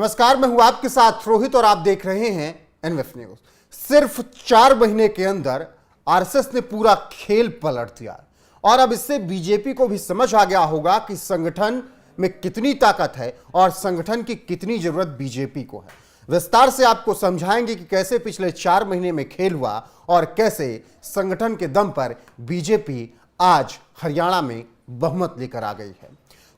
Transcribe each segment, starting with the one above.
नमस्कार, मैं हूं आपके साथ रोहित और आप देख रहे हैं एनएफ न्यूज। सिर्फ 4 महीने के अंदर आरएसएस ने पूरा खेल पलट दिया और अब इससे बीजेपी को भी समझ आ गया होगा कि संगठन में कितनी ताकत है और संगठन की कितनी जरूरत बीजेपी को है। विस्तार से आपको समझाएंगे कि कैसे पिछले 4 महीने में खेल हुआ और कैसे संगठन के दम पर बीजेपी आज हरियाणा में बहुमत लेकर आ गई है।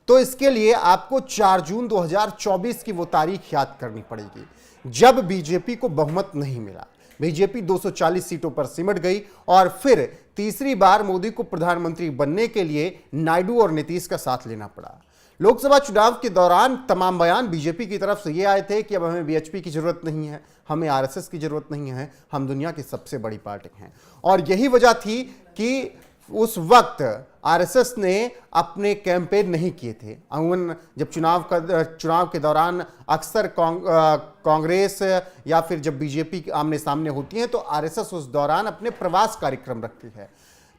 तो इसके लिए आपको 4 जून 2024 की वो तारीख याद करनी पड़ेगी जब बीजेपी को बहुमत नहीं मिला। बीजेपी 240 सीटों पर सिमट गई और फिर तीसरी बार मोदी को प्रधानमंत्री बनने के लिए नायडू और नीतीश का साथ लेना पड़ा। लोकसभा चुनाव के दौरान तमाम बयान बीजेपी की तरफ से ये आए थे कि अब हमें बीएचपी की जरूरत नहीं है, हमें आरएसएस की जरूरत नहीं है, हम दुनिया की सबसे बड़ी पार्टी हैं। और यही वजह थी कि उस वक्त आरएसएस ने अपने कैंपेन नहीं किए थे। अमूमन जब चुनाव के दौरान अक्सर कांग्रेस या फिर जब बीजेपी आमने सामने होती है तो आरएसएस उस दौरान अपने प्रवास कार्यक्रम रखती है।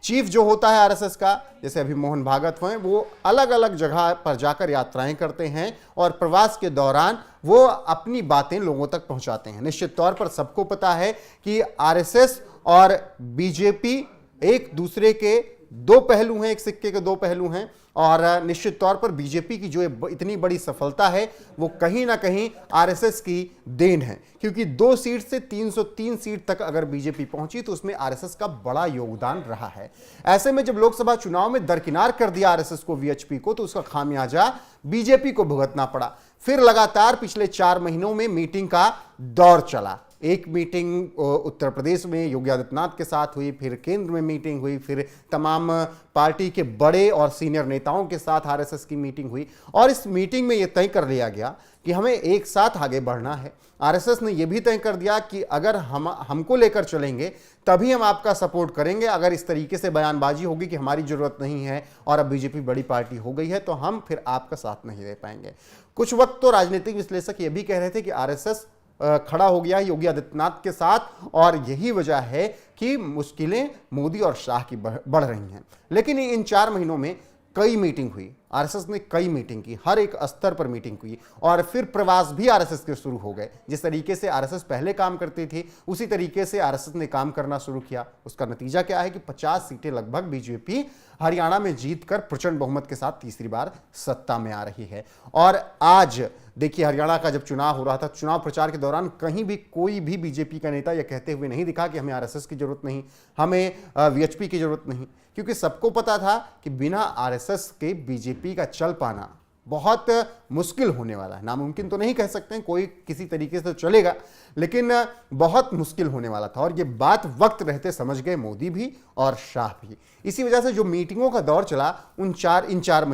चीफ जो होता है आरएसएस का, जैसे अभी मोहन भागवत हैं, वो अलग अलग जगह पर जाकर यात्राएं करते हैं और प्रवास के दौरान वो अपनी बातें लोगों तक पहुंचाते हैं। निश्चित तौर पर सबको पता है कि आरएसएस और बीजेपी एक दूसरे के दो पहलू हैं, एक सिक्के के दो पहलू हैं। और निश्चित तौर पर बीजेपी की जो इतनी बड़ी सफलता है वो कहीं ना कहीं आरएसएस की देन है, क्योंकि 2 सीट से 303 सीट तक अगर बीजेपी पहुंची तो उसमें आरएसएस का बड़ा योगदान रहा है। ऐसे में जब लोकसभा चुनाव में दरकिनार कर दिया आरएसएस को, वीएचपी को, तो उसका खामियाजा बीजेपी को भुगतना पड़ा। फिर लगातार पिछले 4 महीनों में मीटिंग का दौर चला। एक मीटिंग उत्तर प्रदेश में योगी आदित्यनाथ के साथ हुई, फिर केंद्र में मीटिंग हुई, फिर तमाम पार्टी के बड़े और सीनियर नेताओं के साथ आरएसएस की मीटिंग हुई और इस मीटिंग में यह तय कर लिया गया कि हमें एक साथ आगे बढ़ना है। आरएसएस ने यह भी तय कर दिया कि अगर हमको लेकर चलेंगे तभी हम आपका सपोर्ट करेंगे। अगर इस तरीके से बयानबाजी होगी कि हमारी जरूरत नहीं है और अब बीजेपी बड़ी पार्टी हो गई है तो हम फिर आपका साथ नहीं दे पाएंगे। कुछ वक्त तो राजनीतिक विश्लेषक यह भी कह रहे थे कि आरएसएस खड़ा हो गया योगी आदित्यनाथ के साथ और यही वजह है कि मुश्किलें मोदी और शाह की बढ़ रही हैं। लेकिन इन 4 महीनों में कई मीटिंग हुई, आरएसएस ने कई मीटिंग की, हर एक स्तर पर मीटिंग हुई और फिर प्रवास भी आरएसएस के शुरू हो गए। जिस तरीके से आरएसएस पहले काम करती थी उसी तरीके से आरएसएस ने काम करना शुरू किया। उसका नतीजा क्या है कि 50 सीटें लगभग बीजेपी हरियाणा में जीतकर प्रचंड बहुमत के साथ तीसरी बार सत्ता में आ रही है। और आज देखिए, हरियाणा का जब चुनाव हो रहा था, चुनाव प्रचार के दौरान कहीं भी कोई भी बीजेपी का नेता यह कहते हुए नहीं दिखा कि हमें आरएसएस की जरूरत नहीं, हमें वीएचपी की जरूरत नहीं, क्योंकि सबको पता था कि बिना आरएसएस के बीजेपी का चल पाना बहुत मुश्किल होने वाला है। नामुमकिन तो नहीं कह सकते हैं, कोई किसी तरीके से चलेगा, लेकिन बहुत मुश्किल होने वाला था और ये बात वक्त रहते समझ गए मोदी भी और शाह भी। इसी वजह से जो मीटिंगों का दौर चला इन 4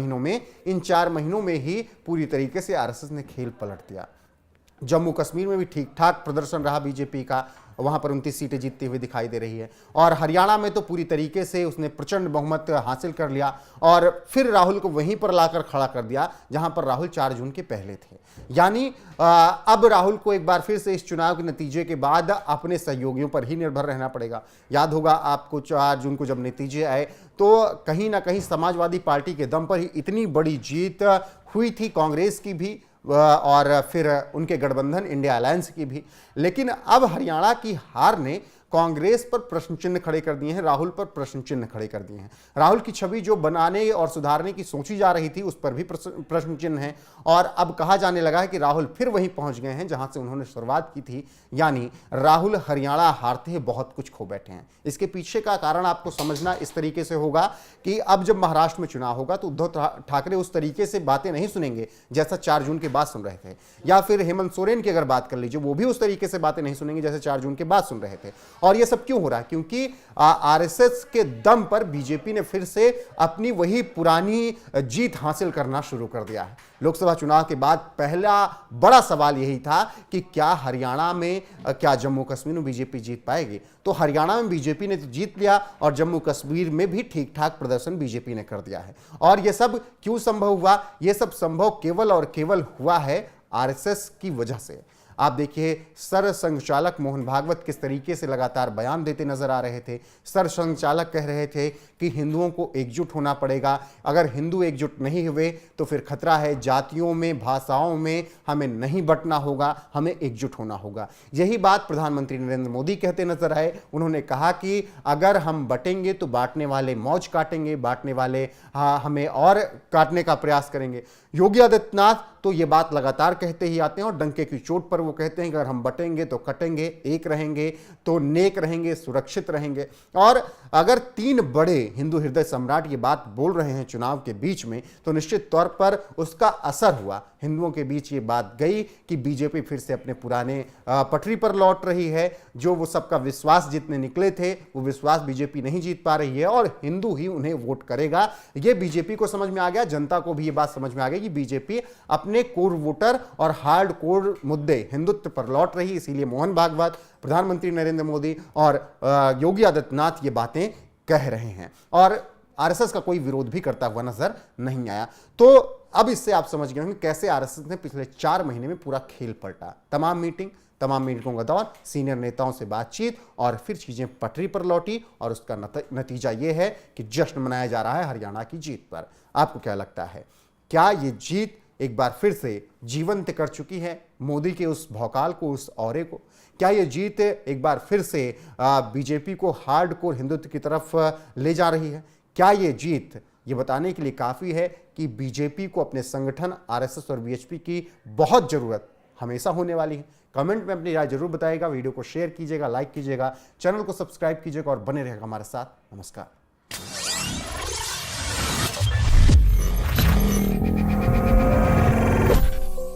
महीनों में ही पूरी तरीके से आरएसएस ने खेल पलट दिया। जम्मू कश्मीर में भी ठीक ठाक प्रदर्शन रहा बीजेपी का, वहां पर 29 सीटें जीतती हुई दिखाई दे रही है और हरियाणा में तो पूरी तरीके से उसने प्रचंड बहुमत हासिल कर लिया और फिर राहुल को वहीं पर लाकर खड़ा कर दिया जहां पर राहुल 4 जून के पहले थे। यानी अब राहुल को एक बार फिर से इस चुनाव के नतीजे के बाद अपने सहयोगियों पर ही निर्भर रहना पड़ेगा। याद होगा आपको 4 जून को जब नतीजे आए तो कहीं ना कहीं समाजवादी पार्टी के दम पर ही इतनी बड़ी जीत हुई थी, कांग्रेस की भी और फिर उनके गठबंधन इंडिया अलायंस की भी। लेकिन अब हरियाणा की हार ने कांग्रेस पर प्रश्न चिन्ह खड़े कर दिए हैं, राहुल पर प्रश्न चिन्ह खड़े कर दिए हैं। राहुल की छवि जो बनाने और सुधारने की सोची जा रही थी उस पर भी प्रश्न चिन्ह है और अब कहा जाने लगा है कि राहुल फिर वहीं पहुंच गए हैं जहां से उन्होंने शुरुआत की थी। यानी राहुल हरियाणा हारते ही बहुत कुछ खो बैठे हैं। इसके पीछे का कारण आपको समझना इस तरीके से होगा कि अब जब महाराष्ट्र में चुनाव होगा तो उद्धव ठाकरे उस तरीके से बातें नहीं सुनेंगे जैसा 4 जून के बाद सुन रहे थे, या फिर हेमंत सोरेन की अगर बात कर लीजिए, वो भी उस तरीके से बातें नहीं सुनेंगे जैसे 4 जून के बाद सुन रहे थे। और ये सब क्यों हो रहा है? क्योंकि आरएसएस के दम पर बीजेपी ने फिर से अपनी वही पुरानी जीत हासिल करना शुरू कर दिया है। लोकसभा चुनाव के बाद पहला बड़ा सवाल यही था कि क्या हरियाणा में, क्या जम्मू कश्मीर में बीजेपी जीत पाएगी? तो हरियाणा में बीजेपी ने तो जीत लिया और जम्मू कश्मीर में भी ठीक ठाक प्रदर्शन बीजेपी ने कर दिया है। और यह सब क्यों संभव हुआ? यह सब संभव केवल और केवल हुआ है आरएसएस की वजह से। आप देखिए सरसंघचालक मोहन भागवत किस तरीके से लगातार बयान देते नजर आ रहे थे। सरसंघचालक कह रहे थे कि हिंदुओं को एकजुट होना पड़ेगा, अगर हिंदू एकजुट नहीं हुए तो फिर खतरा है, जातियों में, भाषाओं में हमें नहीं बंटना होगा, हमें एकजुट होना होगा। यही बात प्रधानमंत्री नरेंद्र मोदी कहते नजर आए। उन्होंने कहा कि अगर हम बटेंगे तो बांटने वाले मौज काटेंगे, बांटने वाले हमें और काटने का प्रयास करेंगे। योगी आदित्यनाथ तो ये बात लगातार कहते ही आते हैं और डंके की चोट पर वो कहते हैं कि अगर हम बटेंगे तो कटेंगे, एक रहेंगे तो नेक रहेंगे, सुरक्षित रहेंगे। और अगर तीन बड़े हिंदू हृदय सम्राट ये बात बोल रहे हैं चुनाव के बीच में, तो निश्चित तौर पर उसका असर हुआ। हिंदुओं के बीच ये बात गई कि बीजेपी फिर से अपने पुराने पटरी पर लौट रही है। जो वो सबका विश्वास जीतने निकले थे, वो विश्वास बीजेपी नहीं जीत पा रही है और हिंदू ही उन्हें वोट करेगा। ये बीजेपी को समझ में आ गया, जनता को भी ये बात समझ में आ गई कि बीजेपी अपने कोर वोटर और हार्ड कोर मुद्दे हिंदुत्व पर लौट रही। इसीलिए मोहन भागवत, प्रधानमंत्री नरेंद्र मोदी और योगी आदित्यनाथ ये बातें कह रहे हैं और आरएसएस का कोई विरोध भी करता हुआ नजर नहीं आया। तो अब इससे आप समझ गए होंगे कैसे आरएसएस ने पिछले 4 महीने में पूरा खेल पलटा। तमाम मीटिंगों का दौर, सीनियर नेताओं से बातचीत और फिर चीजें पटरी पर लौटी और उसका नतीजा यह है कि जश्न मनाया जा रहा है हरियाणा की जीत पर। आपको क्या लगता है, क्या ये जीत एक बार फिर से जीवंत कर चुकी है मोदी के उस भौकाल को, उस औरे को? क्या ये जीत एक बार फिर से बीजेपी को हार्डकोर हिंदुत्व की तरफ ले जा रही है? क्या ये जीत ये बताने के लिए काफ़ी है कि बीजेपी को अपने संगठन आरएसएस और वीएचपी की बहुत ज़रूरत हमेशा होने वाली है? कमेंट में अपनी राय जरूर बताइएगा, वीडियो को शेयर कीजिएगा, लाइक कीजिएगा, चैनल को सब्सक्राइब कीजिएगा और बने रहेगा हमारे साथ। नमस्कार।